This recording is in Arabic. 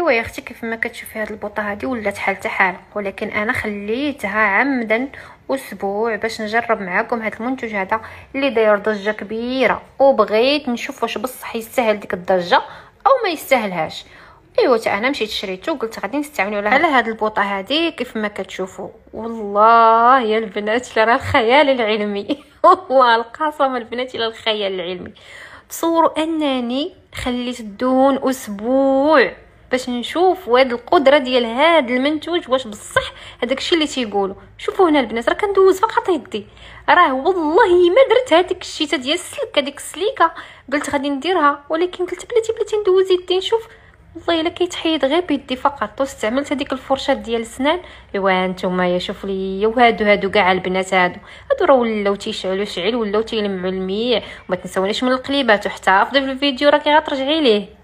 ايوا يا اختي، كيف ما كتشوفي هاد البوطه هادي ولات حالتها حال، ولكن انا خليتها عمدا اسبوع باش نجرب معاكم هاد المنتوج هذا اللي داير ضجه كبيره، وبغيت نشوف واش بصح يستاهل ديك الضجه او ما يستاهلهاش. ايوا تا انا مشيت شريته وقلت غادي نستعملوا على هاد البوطه هادي. كيف ما كتشوفوا والله يا البنات راه الخيال العلمي والله القسم البنات الى الخيال العلمي. تصوروا انني خليت الدهون اسبوع باش نشوف وهاد القدره ديال هاد المنتوج واش بصح هذاك الشيء اللي تيقولوا. شوفوا هنا البنات راه كندوز فقط يدي، راه والله ما درت هذيك الشيته ديال السلك، هذيك السليكه قلت غادي نديرها، ولكن قلت بلاتي ندوز يدي نشوف. والله الا كيتحيد غير بيدي فقط، واستعملت هذيك الفرشه ديال السنان. ايوا نتوما يا شوف لي، وهادو كاع البنات هادو راه ولاو تيشعلوا شعل، ولاو تيلمعوا الميع. وما تنساونيش من القليبات، وحتى افضل في الفيديو راكي غترجعي ليه.